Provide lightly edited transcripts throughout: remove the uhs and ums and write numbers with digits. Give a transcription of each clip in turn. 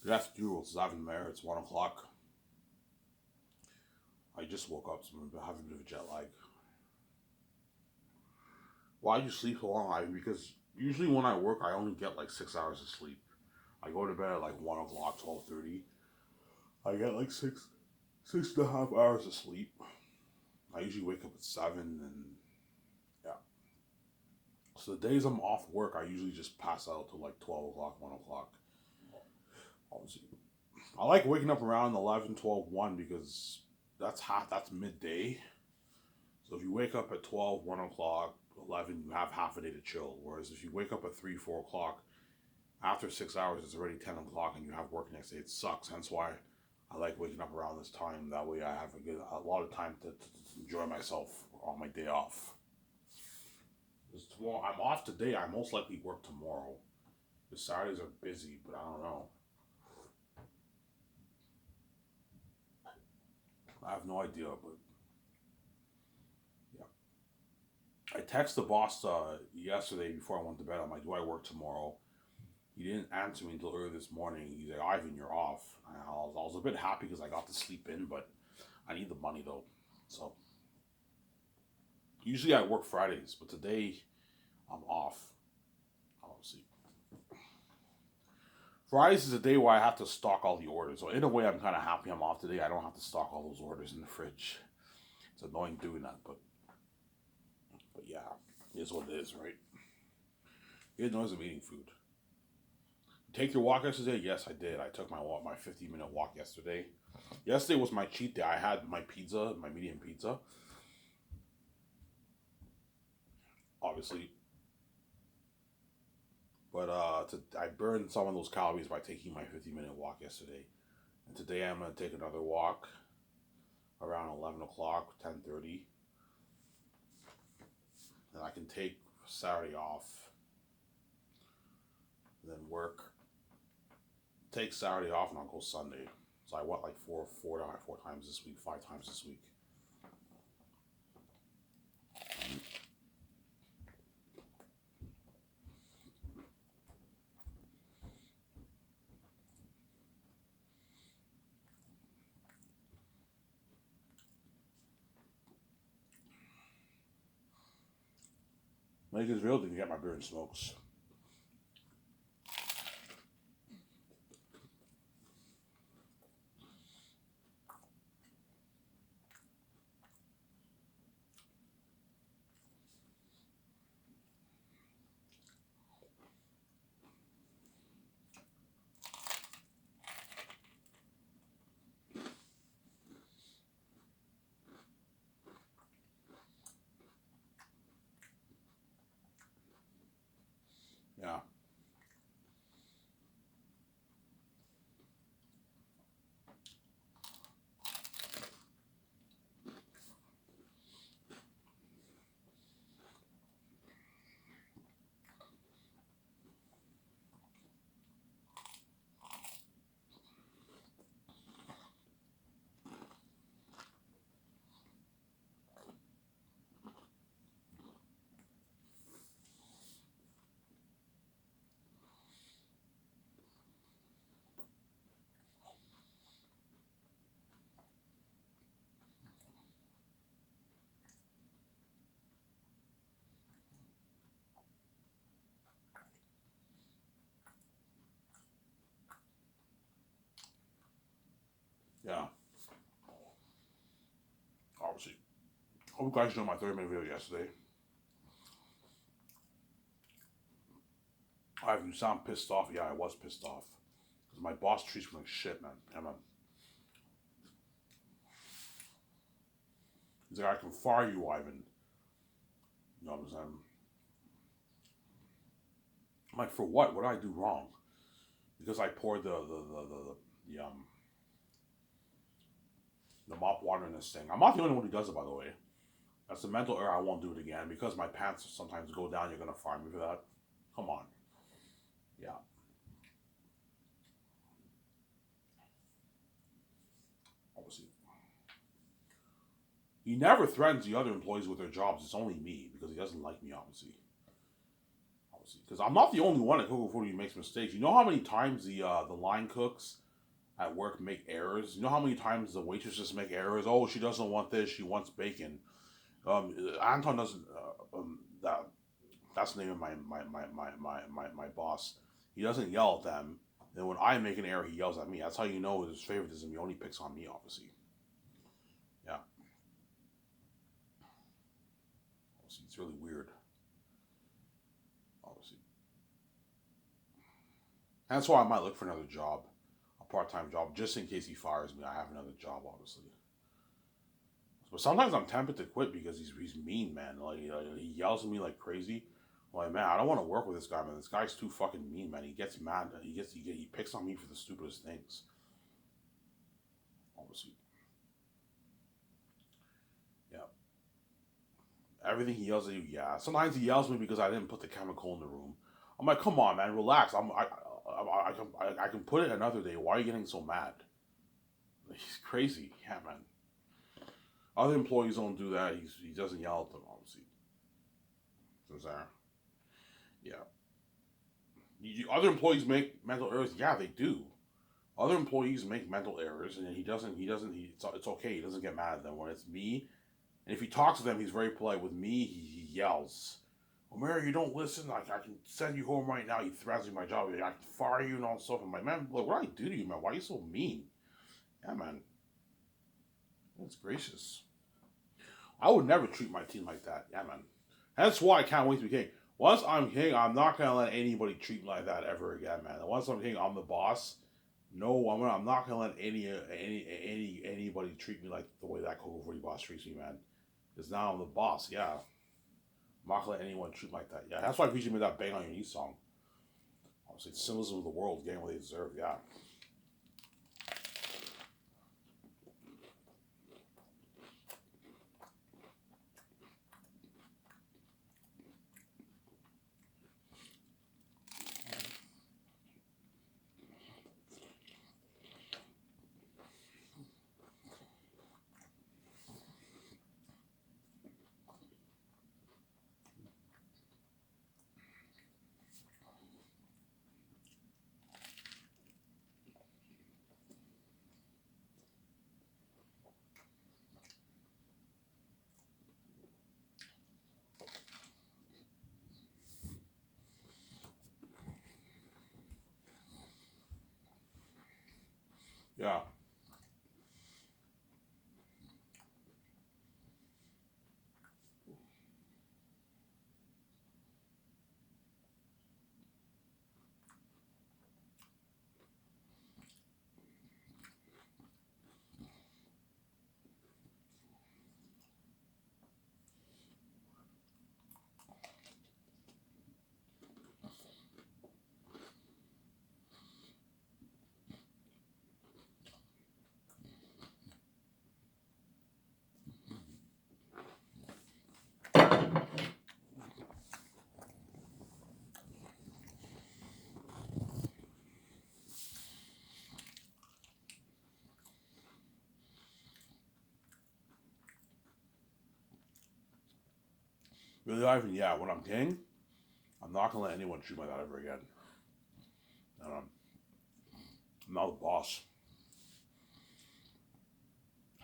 Good afternoon, it's Ivan Mayer. It's 1 o'clock. I just woke up, so I'm having a bit of a jet lag. Why do you sleep so long, Ivan? Because usually when I work, I only get like 6 hours of sleep. I go to bed at like 1 o'clock, 12:30. I get like six and a half hours of sleep. I usually wake up at 7, and yeah. So the days I'm off work, I usually just pass out till like 12 o'clock, 1 o'clock. Obviously, I like waking up around 11, 12, 1 because that's midday. So if you wake up at 12, 1 o'clock, 11, you have half a day to chill. Whereas if you wake up at 3, 4 o'clock, after 6 hours, it's already 10 o'clock and you have work next day. It sucks. Hence why I like waking up around this time. That way I have a lot of time to enjoy myself on my day off. Because tomorrow, I'm off today. I most likely work tomorrow. The Saturdays are busy, but I don't know. I have no idea, but yeah. I texted the boss yesterday before I went to bed. I'm like, do I work tomorrow? He didn't answer me until early this morning. He's like, Ivan, you're off. I was a bit happy because I got to sleep in, but I need the money though. So usually I work Fridays, but today I'm off. Obviously, Fridays is a day where I have to stock all the orders. So in a way, I'm kind of happy I'm off today. I don't have to stock all those orders in the fridge. It's annoying doing that, but yeah, it is what it is, right? It annoys I'm eating food. Take your walk yesterday? Yes, I did. I took my 15-minute walk yesterday. Yesterday was my cheat day. I had my pizza, my medium pizza, obviously, but I burned some of those calories by taking my 15-minute walk yesterday. And today I'm gonna take another walk around 11 o'clock, 10:30, and I can take Saturday off, and then work. Take Saturday off, and I'll go Sunday. So I went like four times this week, 5 times this week. Makersville didn't get my beer and smokes. Yeah, yeah. Obviously, hope you guys know my 30-minute video yesterday. You sound pissed off. Yeah, I was pissed off. Because my boss treats me like shit, man. Yeah, man. He's like, I can fire you, Ivan. You know what I'm saying? I'm like, for what? What did I do wrong? Because I poured the mop water in this thing. I'm not the only one who does it, by the way. That's a mental error. I won't do it again because my pants sometimes go down. You're gonna fire me for that. Come on. Yeah. Obviously, he never threatens the other employees with their jobs. It's only me because he doesn't like me. Obviously. Because I'm not the only one at Coco 40 who makes mistakes. You know how many times the line cooks at work make errors? You know how many times the waitresses make errors? Oh, she doesn't want this. She wants bacon. Anton doesn't. That's the name of my boss. He doesn't yell at them. And when I make an error, he yells at me. That's how you know his favoritism. He only picks on me, obviously. Yeah. Obviously, it's really weird. Obviously. That's why I might look for another job, a part-time job, just in case he fires me. I have another job, obviously. But sometimes I'm tempted to quit because he's mean, man. Like he yells at me like crazy. I'm like, man, I don't want to work with this guy, man. This guy's too fucking mean, man. He gets mad. He picks on me for the stupidest things. Obviously, yeah. Everything he yells at you, yeah. Sometimes he yells at me because I didn't put the chemical in the room. I'm like, come on, man, relax. I can put it another day. Why are you getting so mad? He's crazy, yeah, man. Other employees don't do that. He doesn't yell at them, obviously. So, yeah. Other employees make mental errors. Yeah, they do. Other employees make mental errors, and he doesn't. It's okay. He doesn't get mad at them. When it's me, and if he talks to them, he's very polite. With me, he yells. Oh, Mary, you don't listen. I can send you home right now. He threatens me my job. I can fire you and all stuff. I'm like, man, look, what did I do to you, man? Why are you so mean? Yeah, man. That's gracious. I would never treat my team like that. Yeah, man. That's why I can't wait to be king. Once I'm king, I'm not gonna let anybody treat me like that ever again, man. Once I'm king, I'm the boss. No, I'm not gonna let anybody treat me like the way that Coco 40 boss treats me, man. Because now I'm the boss. Yeah, I'm not gonna let anyone treat me like that. Yeah, that's why Avicii made that "Bang on Your Knees" song. Obviously, it's symbolism of the world, getting what they deserve. Yeah. Yeah. Really, Ivan, yeah, when I'm king, I'm not gonna let anyone treat me like that ever again. I'm not the boss.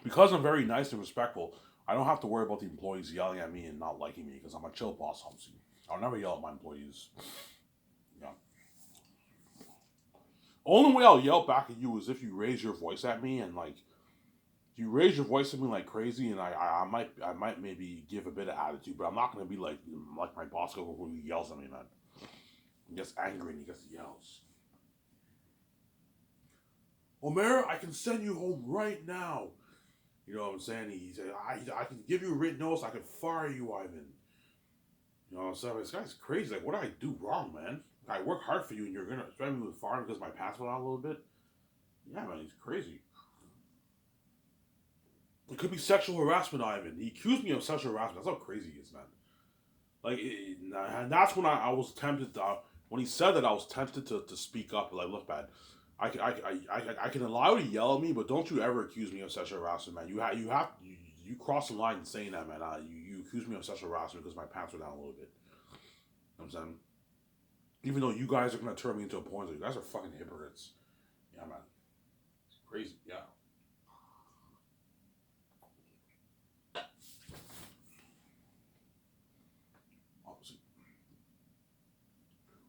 Because I'm very nice and respectful, I don't have to worry about the employees yelling at me and not liking me because I'm a chill boss, obviously. I'll never yell at my employees. Yeah. Only way I'll yell back at you is if you raise your voice at me and like you raise your voice at me like crazy, and I might maybe give a bit of attitude, but I'm not gonna be like my boss who yells at me, man. He gets angry and he gets yells. Omer, I can send you home right now. You know what I'm saying? He said, I can give you a written notice. I can fire you, Ivan. You know what I'm saying? This guy's crazy. Like, what did I do wrong, man? I work hard for you, and you're gonna threaten me with firing because my pants went out a little bit. Yeah, man, he's crazy. It could be sexual harassment, Ivan. He accused me of sexual harassment. That's how crazy he is, man. And that's when I was tempted to, when he said that, I was tempted to speak up. Like, look, man, I can allow you to yell at me, but don't you ever accuse me of sexual harassment, man. You cross the line in saying that, man. You accuse me of sexual harassment because my pants were down a little bit. You know what I'm saying? Even though you guys are gonna turn me into a porn star, you guys are fucking hypocrites. Yeah, man, it's crazy. Yeah. Obviously.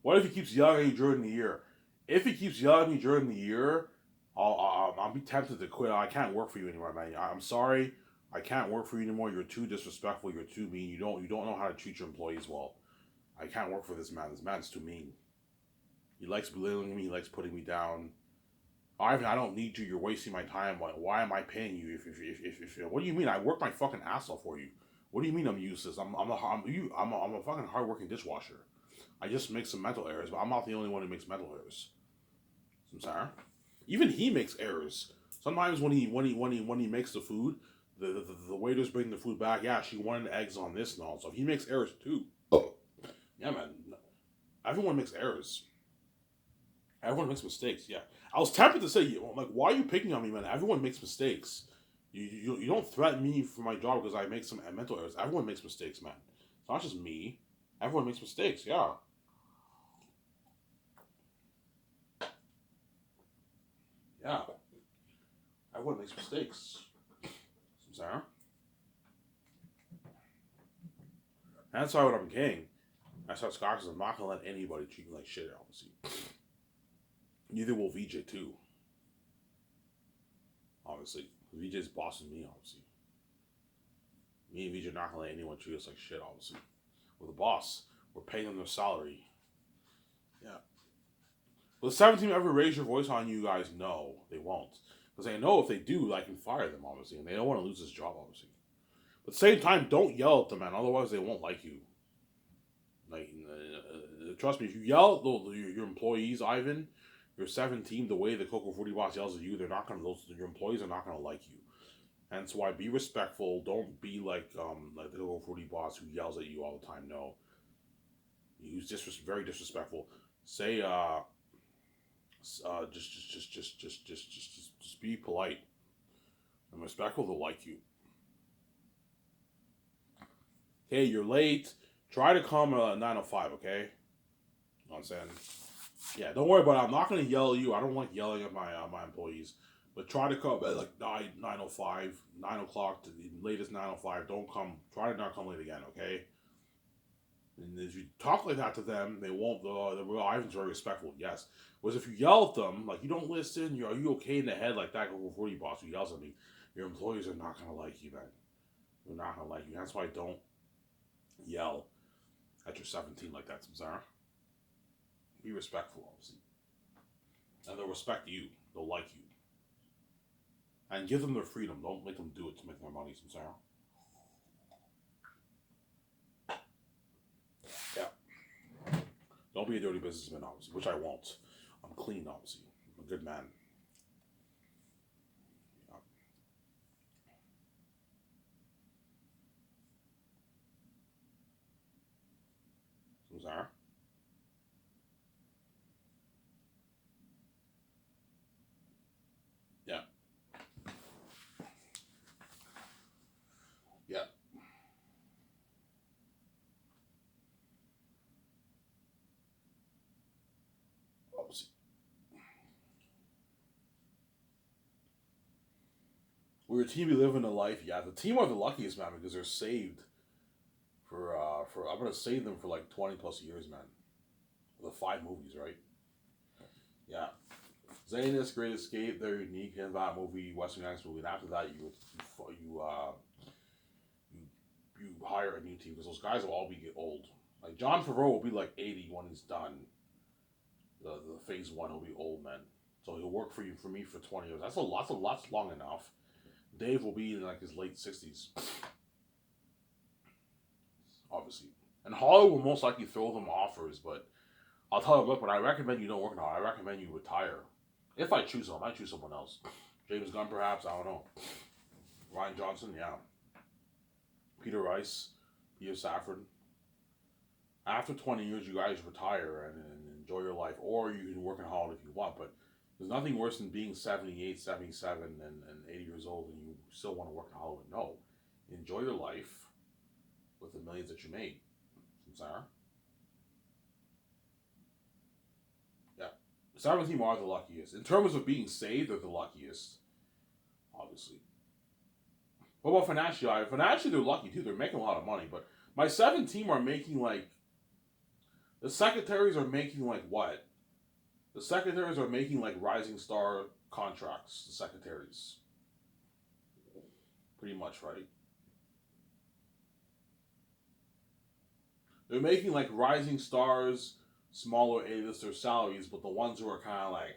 What if he keeps yelling at you during the year? If he keeps yelling at me during the year, I'll be tempted to quit. I can't work for you anymore, man. I'm sorry. I can't work for you anymore. You're too disrespectful. You're too mean. You don't know how to treat your employees well. I can't work for this man. This man's too mean. He likes belittling me. He likes putting me down. Ivan, I don't need you. You're wasting my time. Why am I paying you? If what do you mean? I work my fucking ass off for you. What do you mean I'm useless? I'm a fucking hardworking dishwasher. I just make some mental errors, but I'm not the only one who makes mental errors. I'm sorry. Even he makes errors. Sometimes when he makes the food, the waiters bring the food back. Yeah, she wanted eggs on this and all. So he makes errors too. Oh. Yeah, man. Everyone makes errors. Everyone makes mistakes. Yeah, I was tempted to say, like, why are you picking on me, man? Everyone makes mistakes. You don't threaten me for my job because I make some mental errors. Everyone makes mistakes, man. It's not just me. Everyone makes mistakes. Yeah. Yeah. Everyone makes mistakes. Sarah. That's why when I'm king, I start Scotch. I'm not gonna let anybody treat me like shit. Obviously. Neither will VJ too. Obviously, VJ's bossing me. Obviously, me and VJ are not gonna let anyone treat us like shit. Obviously, we're the boss. We're paying them their salary. Yeah. Will the 17 ever raise your voice on you guys? No, they won't. Because they know if they do, I can fire them, obviously. And they don't want to lose this job, obviously. But at the same time, don't yell at them, man. Otherwise, they won't like you. Like, trust me, if you yell at your employees, Ivan, your 17, the way the Coco 40 boss yells at you, they're not going to, your employees are not going to like you. And that's why be respectful. Don't be like the Coco 40 boss who yells at you all the time. No. He's very disrespectful. Say, just be polite and respectful. They'll like you. Okay, you're late. Try to come at 9:05. Okay, you know what I'm saying? Yeah, don't worry about it. I'm not gonna yell at you. I don't like yelling at my employees. But try to come at like 9:05, 9 o'clock to the latest 9:05. Don't come. Try to not come late again. Okay. And if you talk like that to them, they won't. The Ivan's very respectful, yes. Whereas if you yell at them, like you don't listen, are you okay in the head like that before you boss who yells at me, your employees are not gonna like you, man. They're not gonna like you. That's why I don't yell at your 17 like that, Samsara. Be respectful, obviously. And they'll respect you. They'll like you. And give them their freedom. Don't make them do it to make more money, Samsara. Yeah. Don't be a dirty businessman, obviously, which I won't. I'm clean, obviously. I'm a good man. Yeah. Samsara. Yeah. Yeah. Obviously. We're a team, we live in a life. Yeah, the team are the luckiest, man, because they're saved for I'm gonna save them for like 20 plus years, man. The 5 movies, right? Yeah. Zanus, Great Escape, they're unique in that movie, Western Gangster movie, and after that you you hire a new team because those guys will all be get old. Like John Favreau will be like 80 when he's done. The phase one will be old man. So he'll work for me for 20 years. That's a lot. That's a lot's long enough. Dave will be in like his late 60s, obviously. And Hollywood will most likely throw them offers, but I'll tell him, look, but I recommend you don't work now. I recommend you retire. If I choose him, I might choose someone else. James Gunn, perhaps. I don't know. Ryan Johnson, yeah. Peter Rice, Peter Safford. After 20 years, you guys retire and enjoy your life, or you can work in Hollywood if you want. But there's nothing worse than being 78, 77, and 80 years old and you still want to work in Hollywood. No. Enjoy your life with the millions that you made. Sarah? Seven team are the luckiest. In terms of being saved, they're the luckiest, obviously. What about financially? Financially, they're lucky too. They're making a lot of money. But my 7 team are making like, the secretaries are making like what? The secretaries are making like Rising Star contracts. The secretaries. Pretty much, right? They're making like Rising Stars, smaller A-lister salaries, but the ones who are kind of like,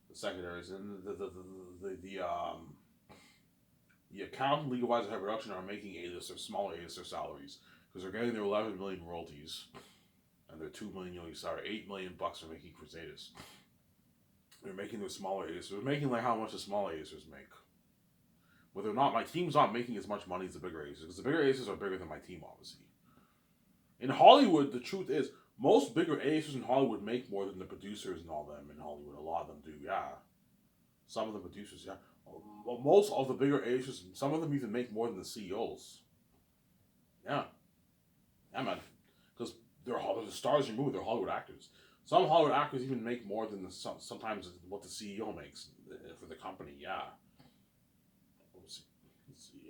the secretaries and the accountant, legal advisor, head production are making A-lister, smaller A-lister salaries because they're getting their 11 million royalties and their 2 million yearly salary. $8 million bucks are making Crusaders. They're making their smaller A-listers. They're making like how much the smaller A-listers make. But they're not. My team's not making as much money as the bigger A-listers because the bigger A-listers are bigger than my team, obviously. In Hollywood, the truth is, most bigger A-listers in Hollywood make more than the producers and all them in Hollywood. A lot of them do, yeah. Some of the producers, yeah. Most of the bigger A-listers, some of them even make more than the CEOs. Yeah. Yeah, man. Because they're the stars in your movie, they're Hollywood actors. Some Hollywood actors even make more than sometimes what the CEO makes for the company, yeah.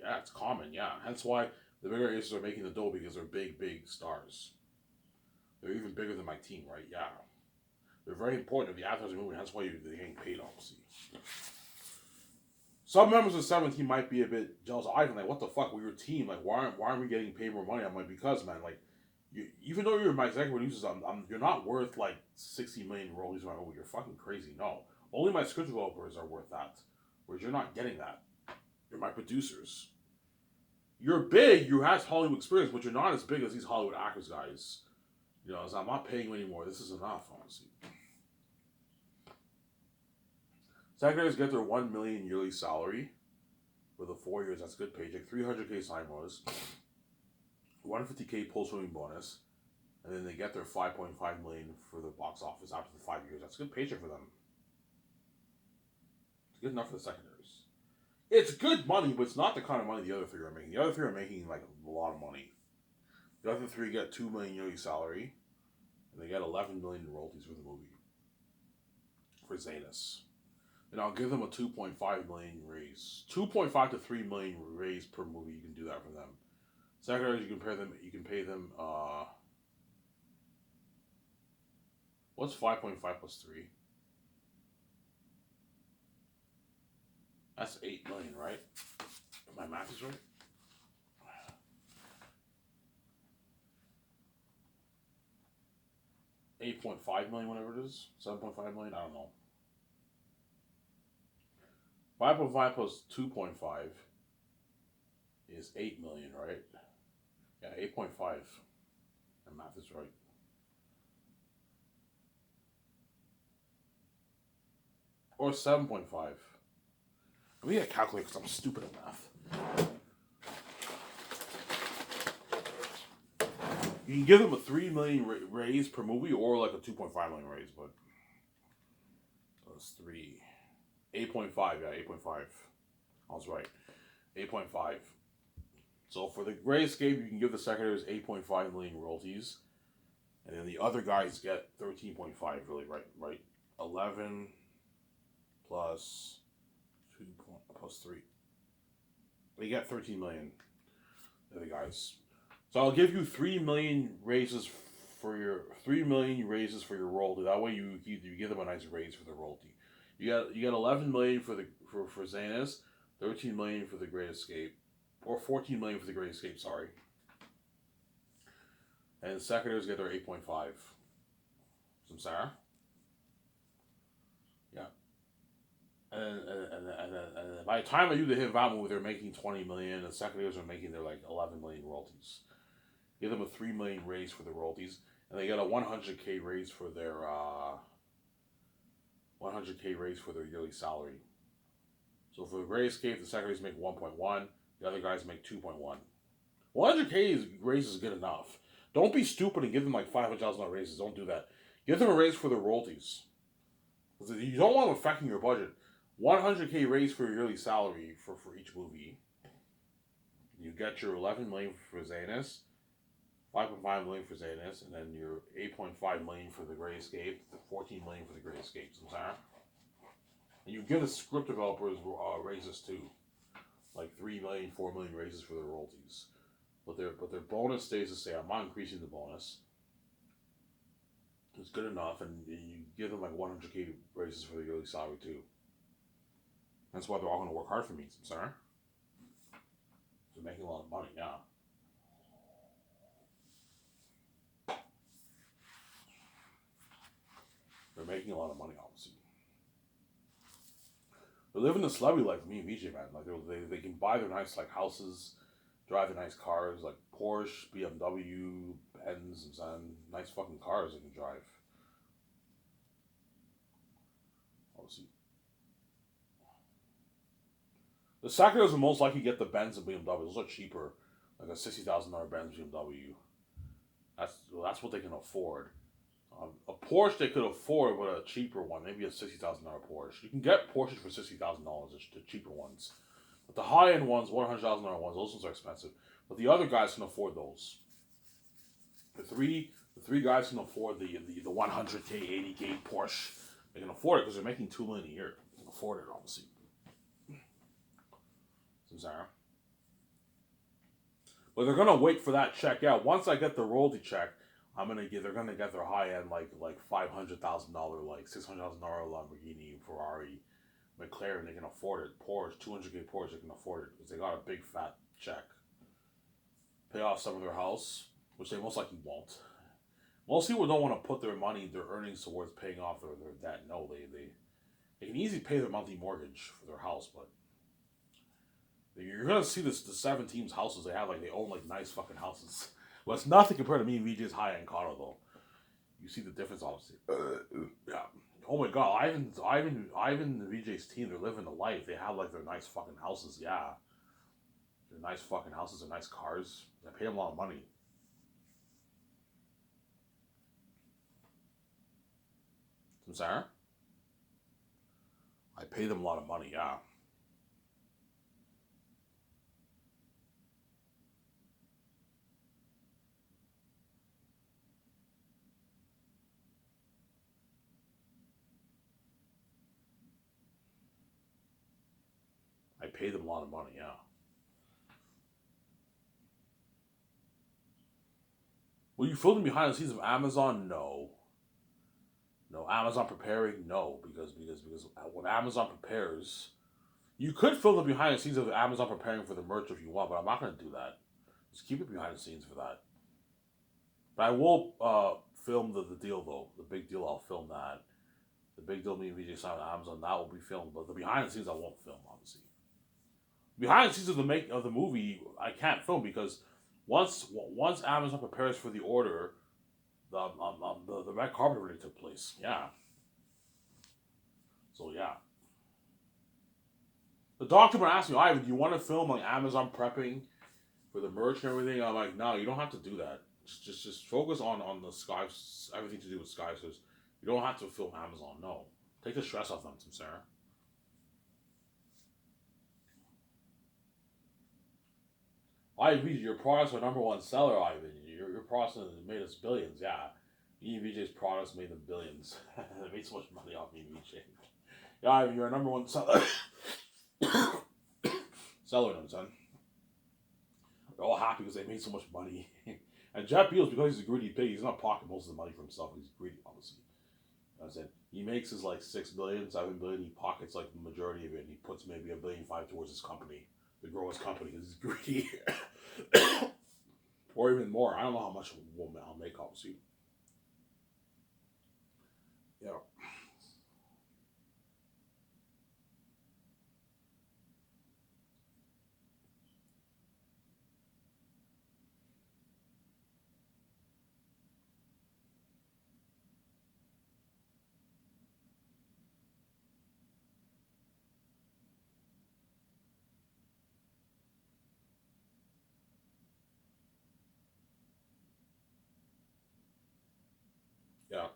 Yeah, it's common, yeah. Hence why the bigger A-listers are making the dough because they're big, big stars. They're even bigger than my team, right? Yeah. They're very important to the advertising movie, hence why they're getting paid, obviously. Some members of the 17 might be a bit jealous of Ivan, like, what the fuck, we're your team, like, why aren't we getting paid more money? I'm like, because, man, like, even though you're my executive producers, you're not worth, like, 60 million royalties my movie. You're fucking crazy. No. Only my script developers are worth that. Whereas you're not getting that. You're my producers. You're big, you have Hollywood experience, but you're not as big as these Hollywood actors, guys. You know, so I'm not paying you anymore. This is enough, honestly. Secretaries get their $1 million yearly salary for the 4 years. That's a good paycheck. $300K sign bonus, $150K post-swimming bonus, and then they get their $5.5 million for the box office after the 5 years. That's a good paycheck for them. It's good enough for the secondaries. It's good money, but it's not the kind of money the other 3 are making. The other 3 are making like a lot of money. The other 3 get $2 million yearly salary, and they get $11 million in royalties for the movie. For Zanus. And I'll give them a $2.5 million raise. $2.5 to $3 million raise per movie. You can do that for them. Secretaries, you can pay them. What's 5.5 plus 3? That's $8 million, right? My math is right. 8.5 million, whatever it is. 7.5 million. I don't know. 5.5 plus 2.5 is 8 million, right? Yeah, 8.5. My math is right. Or 7.5. I'm going to calculate because I'm stupid at math. You can give them a $3 million raise per movie or like a $2.5 million raise, but that's 3. 8.5, yeah, 8.5. I was right. 8.5. So for the Great Escape, you can give the secretaries 8.5 million royalties, and then the other guys get 13.5. Really, right? 11 plus 2 plus 3. They get 13 million. The other guys. So I'll give you 3 million raises for your royalty. That way you give them a nice raise for the royalty. You got 11 million for Zanus, 13 million for the Great Escape, or 14 million for the Great Escape. Sorry. And the secretaries get their 8.5. Some Sarah. Yeah. And by the time I do the hit VAT movie, they're making 20 million. The secretaries are making their like 11 million royalties. Give them a 3 million raise for the royalties, and they get a 100K raise for their 100K raise for their yearly salary. So for the Great Escape, the secretaries make 1.1. The other guys make 2.1. 100K raise is good enough. Don't be stupid and give them like $500,000 raises. Don't do that. Give them a raise for their royalties. You don't want them affecting your budget. 100K raise for your yearly salary for each movie. You get your 11 million for Zanus, 5.5 million for Zanus, and then your 8.5 million for the Gray Escape, the 14 million for the Gray Escape. I'm sorry. And you give the script developers raises too, like 3 million, 4 million raises for their royalties. But their bonus stays the same. I'm not increasing the bonus. It's good enough, and you give them like 100K raises for the yearly salary too. That's why they're all going to work hard for me. I'm sorry. They're making a lot of money, yeah. They're making a lot of money, obviously. They're living the celebrity life, me and VJ, man. Like they can buy their nice like houses, drive the nice cars like Porsche, BMW, Benz, and some nice fucking cars they can drive. Obviously, the seconders will most likely get the Benz and BMW. Those are cheaper, like a $60,000 Benz BMW. That's what they can afford. A Porsche they could afford, but a cheaper one, maybe a $60,000 Porsche. You can get Porsches for $60,000, the cheaper ones. But the high end ones, $100,000 ones, those ones are expensive. But the other guys can afford those. The three guys can afford the 100K, 80K Porsche. They can afford it because they're making $2 million a year. They can afford it, obviously. Zara. But they're gonna wait for that check. Yeah, once I get the royalty check, they're gonna get their high end like $500,000, like $600,000 Lamborghini, Ferrari, McLaren. They can afford it. Porsche, 200K Porsche, they can afford it because they got a big fat check. Pay off some of their house, which they most likely won't. Most people don't want to put their money, their earnings towards paying off their debt. No, they can easily pay their monthly mortgage for their house, but you're gonna see the 7 teams' houses they have. Like they own like nice fucking houses. Well, it's nothing compared to me and VJ's high end condo though. You see the difference, obviously. Yeah. Oh my god, Ivan, and VJ's team, they're living the life. They have like their nice fucking houses. Yeah, their nice fucking houses, their nice cars. They pay them a lot of money. I'm sorry. I pay them a lot of money. Yeah. I pay them a lot of money. Yeah. Will you film them behind the scenes of Amazon? No. No, Amazon preparing, no, because when Amazon prepares, you could film the behind the scenes of Amazon preparing for the merch if you want, but I'm not gonna do that. Just keep it behind the scenes for that. But I will film the deal though, the big deal. I'll film that. The big deal me and VJ signed with Amazon that will be filmed, but the behind the scenes I won't film obviously. Behind the scenes of the movie I can't film because once Amazon prepares for the order, the red carpet already took place. Yeah. So yeah. The doctor would ask me, Ivan, do you want to film like Amazon prepping for the merch and everything? I'm like, no, you don't have to do that. Just focus on the Sky, everything to do with Sky. So you don't have to film Amazon. No, take the stress off them, Sarah. Ivan, your products are number one seller, Ivan. Your products made us billions. Yeah, me and VJ's products made them billions. They made so much money off me and VJ. Yeah, Ivan, you're a number one seller. Seller them, son. They're all happy because they made so much money. And Jeff Bezos, because he's a greedy pig, he's not pocketing most of the money for himself. He's greedy, obviously. I said he makes his like 6 billion, 7 billion. He pockets like the majority of it, and he puts maybe 1.5 billion towards his company to grow his company. He's greedy, or even more. I don't know how much I'll make, obviously. Yeah, yeah.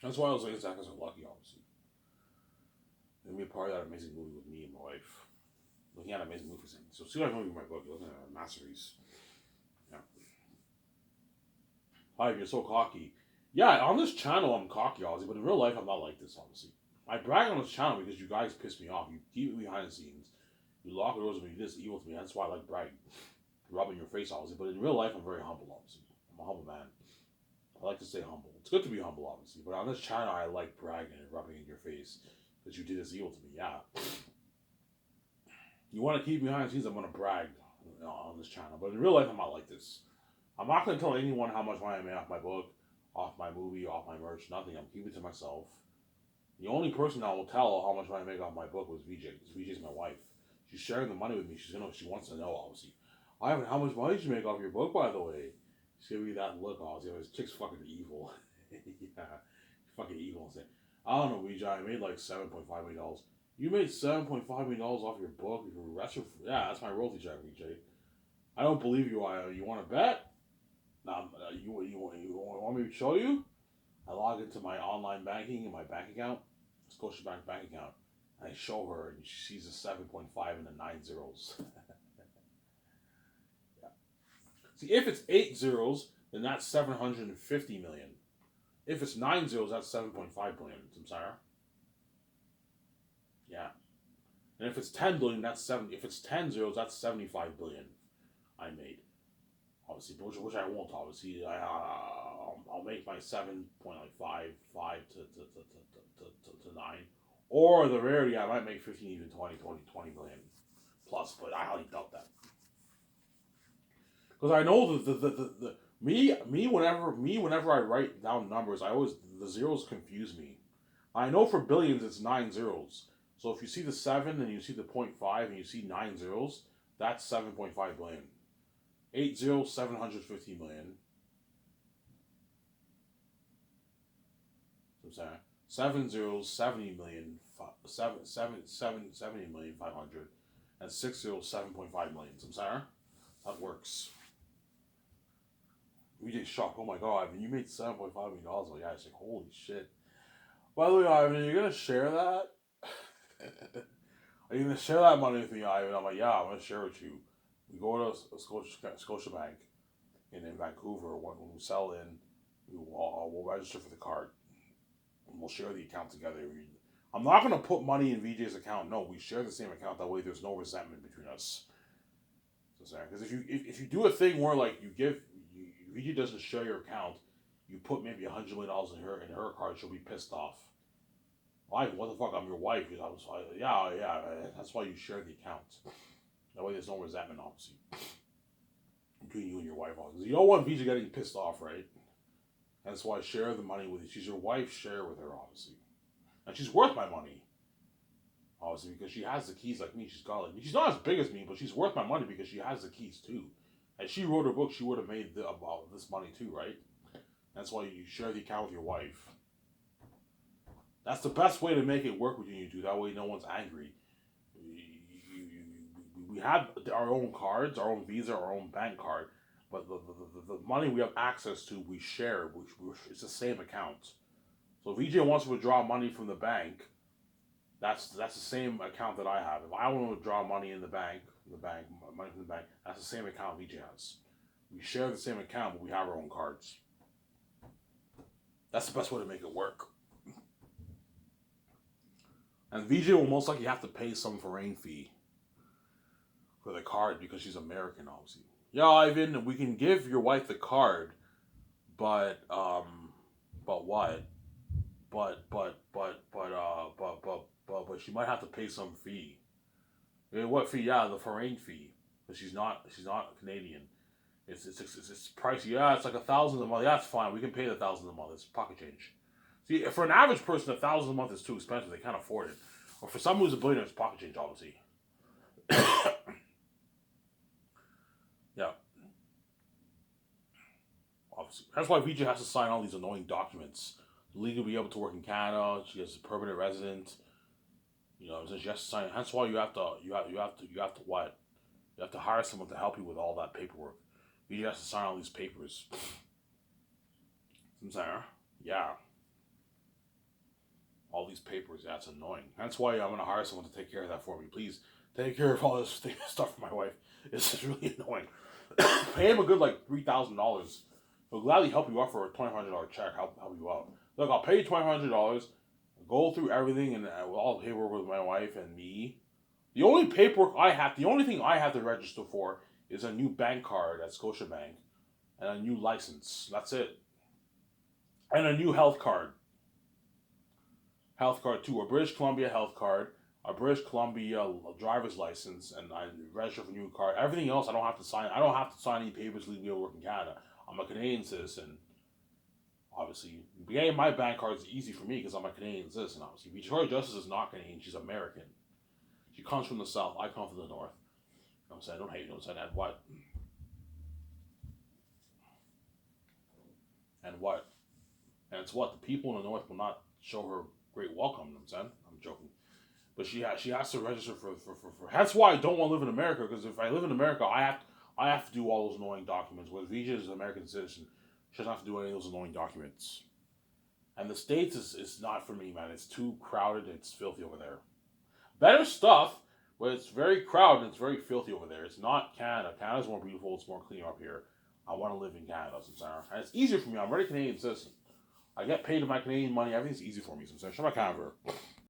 That's why I was like, Zach is so lucky, obviously. And be a part of that amazing movie with me and my wife. Looking at amazing movies. So see what I'm movie in my book. You're looking at a masterpiece. Yeah. Hi, you're so cocky. Yeah, on this channel I'm cocky, obviously, but in real life I'm not like this, obviously. I brag on this channel because you guys piss me off. You keep me behind the scenes. You lock the doors and be this evil to me. That's why I like bragging. Rubbing your face, obviously. But in real life I'm very humble, obviously. I'm a humble man. I like to stay humble. It's good to be humble, obviously. But on this channel I like bragging and rubbing in your face. Because you did this evil to me, yeah. You want to keep behind the scenes, I'm going to brag on this channel. But in real life, I'm not like this. I'm not going to tell anyone how much money I made off my book, off my movie, off my merch, nothing. I'm keeping it to myself. The only person that will tell how much money I make off my book was VJ. Because VJ's my wife. She's sharing the money with me. She wants to know, obviously. Ivan, how much money did you make off your book, by the way? She's giving me that look, obviously. This chick's fucking evil. Yeah, fucking evil. I don't know, VJ. I made like $7.5 million. You made $7.5 million off your book. Yeah, that's my royalty check, VJ. I don't believe you. You want to bet? You want me to show you? I log into my online banking and my bank account, Scotiabank bank account. And I show her, and she sees a 7.5 and the 9 zeros. Yeah. See, if it's 8 zeros, then that's 750 million. If it's 9 zeros, that's 7.5 billion. Samsara. Yeah. And if it's 10 billion, that's 7. If it's 10 zeros, that's 75 billion. I made, obviously, which I won't. Obviously, I'll make my 7.5 to 9, or the rarity I might make 15, even 20 million plus, but I highly doubt that because I know the whenever I write down numbers, the zeros confuse me. I know for billions it's 9 zeros. So if you see the 7 and you see the 0.5 and you see 9 zeros, that's 7.5 billion. 8 zeros, 750 million. So I'm saying 7 zeros, 70 million, 70 million 500, and 6 zeros, 7.5 million. So I'm saying that works. We just shocked. Oh my god, Ivan, you made $7.5 million. Like, yeah, I was like, holy shit. By the way, Ivan, you're gonna share that? Are you gonna share that money with me, Ivan? I'm like, yeah, I'm gonna share it with you. We go to Scotiabank in Vancouver. When we sell in, we'll register for the card. And we'll share the account together. I'm not gonna put money in VJ's account. No, we share the same account. That way, there's no resentment between us. Because if you do a thing where like VJ doesn't share your account, you put maybe $100 million in her card, she'll be pissed off. Why? What the fuck? I'm your wife. Yeah. That's why you share the account. That way, there's no resentment, obviously, between you and your wife. Because you don't want VJ getting pissed off, right? That's why I share the money with you. She's your wife. Share with her, obviously, and she's worth my money, obviously, because she has the keys like me. She's not as big as me, but she's worth my money because she has the keys too. And she wrote her book, she would have made about this money too, right? That's why you share the account with your wife. That's the best way to make it work between you two. That way, no one's angry. We have our own cards, our own Visa, our own bank card, but the money we have access to, we share. It's the same account. So if VJ wants to withdraw money from the bank, that's the same account that I have. If I want to withdraw money in the bank, money from the bank, that's the same account VJ has. We share the same account, but we have our own cards. That's the best way to make it work. And VJ will most likely have to pay some foreign fee for the card because she's American, obviously. Yeah, Ivan, we can give your wife the card, but what? But she might have to pay some fee. What fee? Yeah, the foreign fee. But she's not Canadian. It's pricey. Yeah, it's like $1,000 a month. Yeah, that's fine. We can pay the $1,000 a month. It's pocket change. See, for an average person, $1,000 a month is too expensive. They can't afford it. Or for someone who's a billionaire, it's pocket change, obviously. Yeah. Obviously. That's why VJ has to sign all these annoying documents. Legally be able to work in Canada. She has a permanent resident. So she has to sign. That's why you have to what? You have to hire someone to help you with all that paperwork. You have to sign all these papers. I'm saying, yeah, all these papers. That's annoying. That's why I'm gonna hire someone to take care of that for me. Please take care of all this stuff for my wife. It's just really annoying. Pay him a good like $3,000. He'll gladly help you out for a $2,500 check. Help you out. Look, I'll pay you $2,500. Go through everything and all the paperwork with my wife and me. The only the only thing I have to register for is a new bank card at Scotiabank and a new license. That's it. And a new health card. Health card too. A British Columbia health card, a British Columbia driver's license, and I register for a new card. Everything else I don't have to sign. I don't have to sign any papers to leave me to work in Canada. I'm a Canadian citizen. Obviously, getting my bank card is easy for me because I'm a Canadian citizen. Obviously, Victoria Justice is not Canadian. She's American. She comes from the south. I come from the north. You know what I'm saying? I don't hate you. I'm saying, and what? And what? And it's what? The people in the north will not show her great welcome. You know what I'm saying? I'm joking. But she has to register for. That's why I don't want to live in America, because if I live in America, I have to do all those annoying documents. Whereas Vija is an American citizen. She doesn't have to do any of those annoying documents. And the States is not for me, man. It's too crowded. It's filthy over there. Better stuff, but it's very crowded and it's very filthy over there. It's not Canada. Canada's more beautiful. It's more clean up here. I want to live in Canada, and it's easier for me. I'm already a Canadian citizen. I get paid my Canadian money. Everything's easy for me. So I'm Canada.